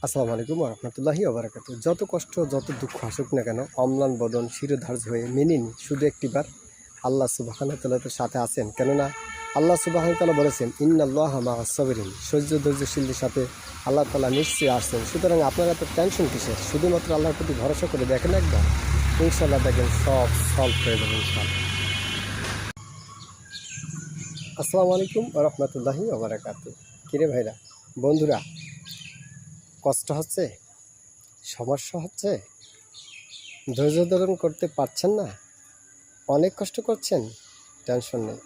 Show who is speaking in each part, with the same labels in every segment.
Speaker 1: আসসালামু আলাইকুম ওয়া রাহমাতুল্লাহি ওয়া বারাকাতুহু। যত কষ্ট যত দুঃখ আসুক না কেন অম্লান বদন শিরোধার্য হয়ে মেনে নিন শুধু একটিবার আল্লাহ সুবহানাহু ওয়া তাআলার সাথে আছেন। কেননা আল্লাহ সুবহানাহু ওয়া তাআলা বলেছেন ইন্নাল্লাহা মা'আস সাবিরিন, ধৈর্যশীলদের সাথে আল্লাহ তাআলা নিশ্চয়ই আছেন। সুতরাং আপনারা তো টেনশন কিসের? শুধুমাত্র আল্লাহর প্রতি ভরসা করে দেখেন একবার, ইনশাআল্লাহ দেখেন সব সলভ হয়ে যাবে ইনশাআল্লাহ। আসসালামু আলাইকুম ওয়া রাহমাতুল্লাহি ওয়া বারাকাতুহু। কিরে ভাইরা, বন্ধুরা, কষ্ট হচ্ছে, সমস্যা হচ্ছে, ধৈর্য ধারণ করতে পারছেন না, অনেক কষ্ট করছেন, টেনশন নেই।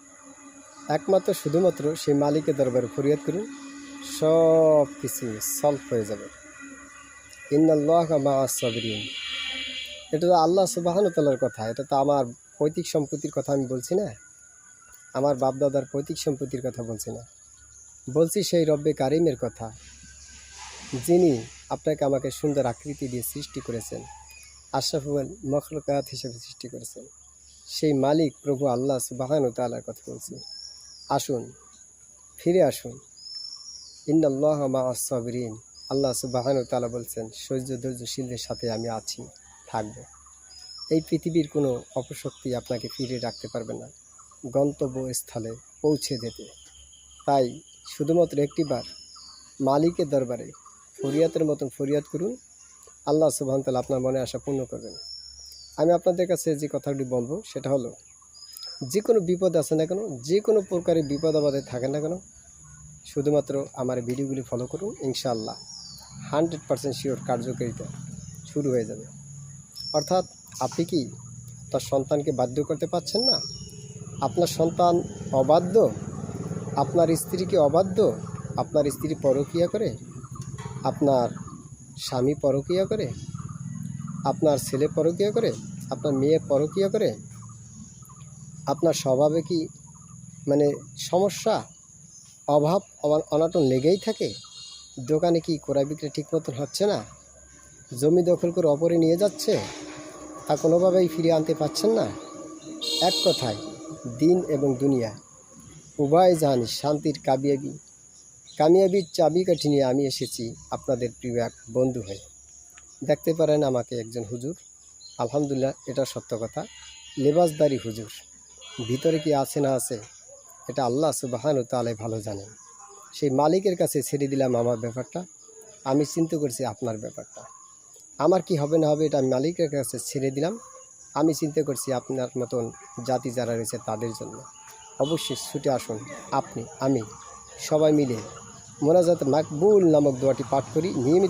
Speaker 1: একমাত্র শুধুমাত্র সেই মালিকের দরবারে ফরিয়াদ করুন, সব কিছু সলভ হয়ে যাবে। ইন্নাল্লাহা মা'আস সাবিরিন, এটা তো আল্লাহ সুবহানাহু ওয়া তাআলার কথা, এটা তো আমার পৈতৃক সম্পত্তির কথা আমি বলছি না, আমার বাপদাদার পৈতৃক সম্পত্তির কথা বলছি না, বলছি সেই রব্বে কারিমের কথা, যিনি আপনাকে আমাকে সুন্দর আকৃতি দিয়ে সৃষ্টি করেছেন, আশরাফুল মখলুকাত হিসেবে সৃষ্টি করেছেন। সেই মালিক প্রভু আল্লাহ সুবহানাহু ওয়া তাআলার কথা বলছি। আসুন, ফিরে আসুন। ইন্নাল্লাহা মা'আস সাবিরিন, আল্লাহ সুবহানাহু ওয়া তাআলা বলছেন ধৈর্যশীলদের সাথে আমি আছি, থাকব। এই পৃথিবীর কোনো অপশক্তি আপনাকে ফিরে রাখতে পারবে না গন্তব্যস্থলে পৌঁছে দিতে। তাই শুধুমাত্র একটিবার মালিকের দরবারে ফরিয়াদের মতন ফরিয়াদ করুন, আল্লাহ সুবহানাহু ওয়া তাআলা আপনার মনে আশা পূর্ণ করবেন। আমি আপনাদের কাছে যে কথাটি বলবো সেটা হলো, যে কোনো বিপদ আছে না কেন, যে কোনো প্রকারের বিপদ আপদে থাকে না কেন, শুধুমাত্র আমার ভিডিওগুলি ফলো করুন, ইনশাআল্লাহ 100% শিওর কার্যকারিতা শুরু হয়ে যাবে। অর্থাৎ আপনি কি তার সন্তানকে বাধ্য করতে পারছেন না? আপনার সন্তান অবাধ্য, আপনার স্ত্রীকে অবাধ্য, আপনার স্ত্রী পরকীয়া করে, আপনার স্বামী পরকীয়া করে, আপনার ছেলে পরকীয়া করে, আপনার মেয়ে পরকীয়া করে, আপনার স্বভাবে কি সমস্যা, অভাব অনটন লেগেই থাকে, দোকানে কি ক্রয় বিক্রি ঠিক মতন হচ্ছে না, জমি দখল করে অপরে নিয়ে যাচ্ছে, তা কোনোভাবেই ফিরিয়ে আনতে পারছেন না, এক কথায় দিন এবং দুনিয়া উভয় জাহান শান্তির কামিয়াবির চাবিকাঠি নিয়ে আমি এসেছি আপনাদের প্রিয় এক বন্ধু হয়ে। দেখতে পারেন আমাকে একজন হুজুর, আলহামদুলিল্লাহ এটা সত্য কথা, লেবাসদারি হুজুর। ভিতরে কি আছে না আছে এটা আল্লাহ সুবহানাহু ওয়া তাআলা ভালো জানেন। সেই মালিকের কাছে ছেড়ে দিলাম আমার ব্যাপারটা, আমি চিন্তা করছি আপনার ব্যাপারটা, আমার কি হবে না হবে এটা আমি মালিকের কাছে ছেড়ে দিলাম। আমি চিন্তা করছি আপনার মতন জাতি যারা রয়েছে তাদের জন্য। অবশ্যই ছুটে আসুন, আপনি আমি সবাই মিলে মোনাজাত মাকবুল নামক দোয়াটি পাঠ করি নিয়মিত।